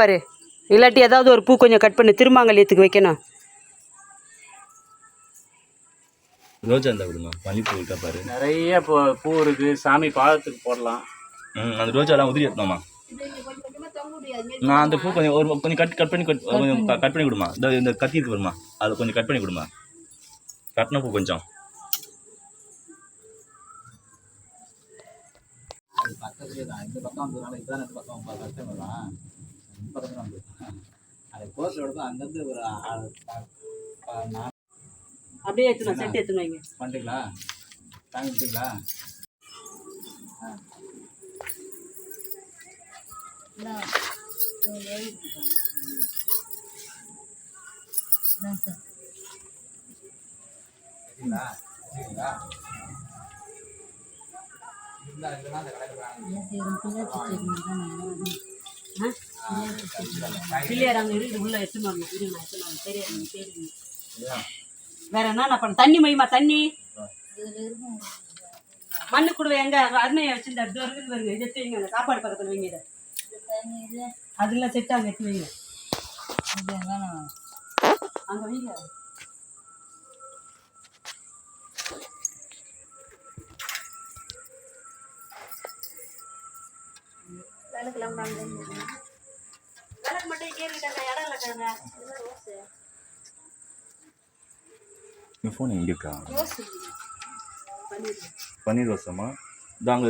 பாரு, இல்லாட்டி ஏதாவது ஒரு பூ கொஞ்சம் கட் பண்ணி திருமாங்கல்யத்துக்கு வைக்கணும். ரோஜா இருந்தா விடுமா, மல்லிப்பூ இருக்கா பாரு, நிறைய பூ இருக்கு, சாமி பாதத்துக்கு போடலாம். அந்த ரோஜாலாம் உதிரி எடுத்தோமா. நான் அந்த பூ கொஞ்சம் கொஞ்சம் கட் பண்ணி கட் பண்ணி கொடுமா. இந்த கத்தி இருக்கு வருமா, அதை கொஞ்சம் கட் பண்ணி கொடுமா. கட்டின பூ கொஞ்சம் பக்கத்துலேயே தான். இந்த பக்கம் வந்ததுனால இதுதான் இந்த பக்கம் கஷ்டம் தான். இந்த பக்கம் வந்து அதை கோர்ஸோட தான் அங்கேருந்து ஒரு அப்படியே எடுத்துணும், செட் எடுத்துன்னு வைங்க. பண்ணிட்டீங்களா? தாங்க விட்டீங்களா? வேற என்ன பண்ண? தண்ணி மயமா, தண்ணி மண்ணு கொடுவேன். எங்க அருமையை வச்சிருந்தாரு வருங்க, இதை எடுத்து வைங்க. சாப்பாடு பக்கத்தில் வைங்க. இதை அதெல்லாம் செட் அங்கே எடுத்து வைங்க. அங்கே வைங்க. விளக்கு மட்டும் கேட்டுட்டாங்க, இடம் இல்லைக்காங்க. ஃபோன் எங்கே இருக்கா? பன்னீர் ரோசமா? இதாங்க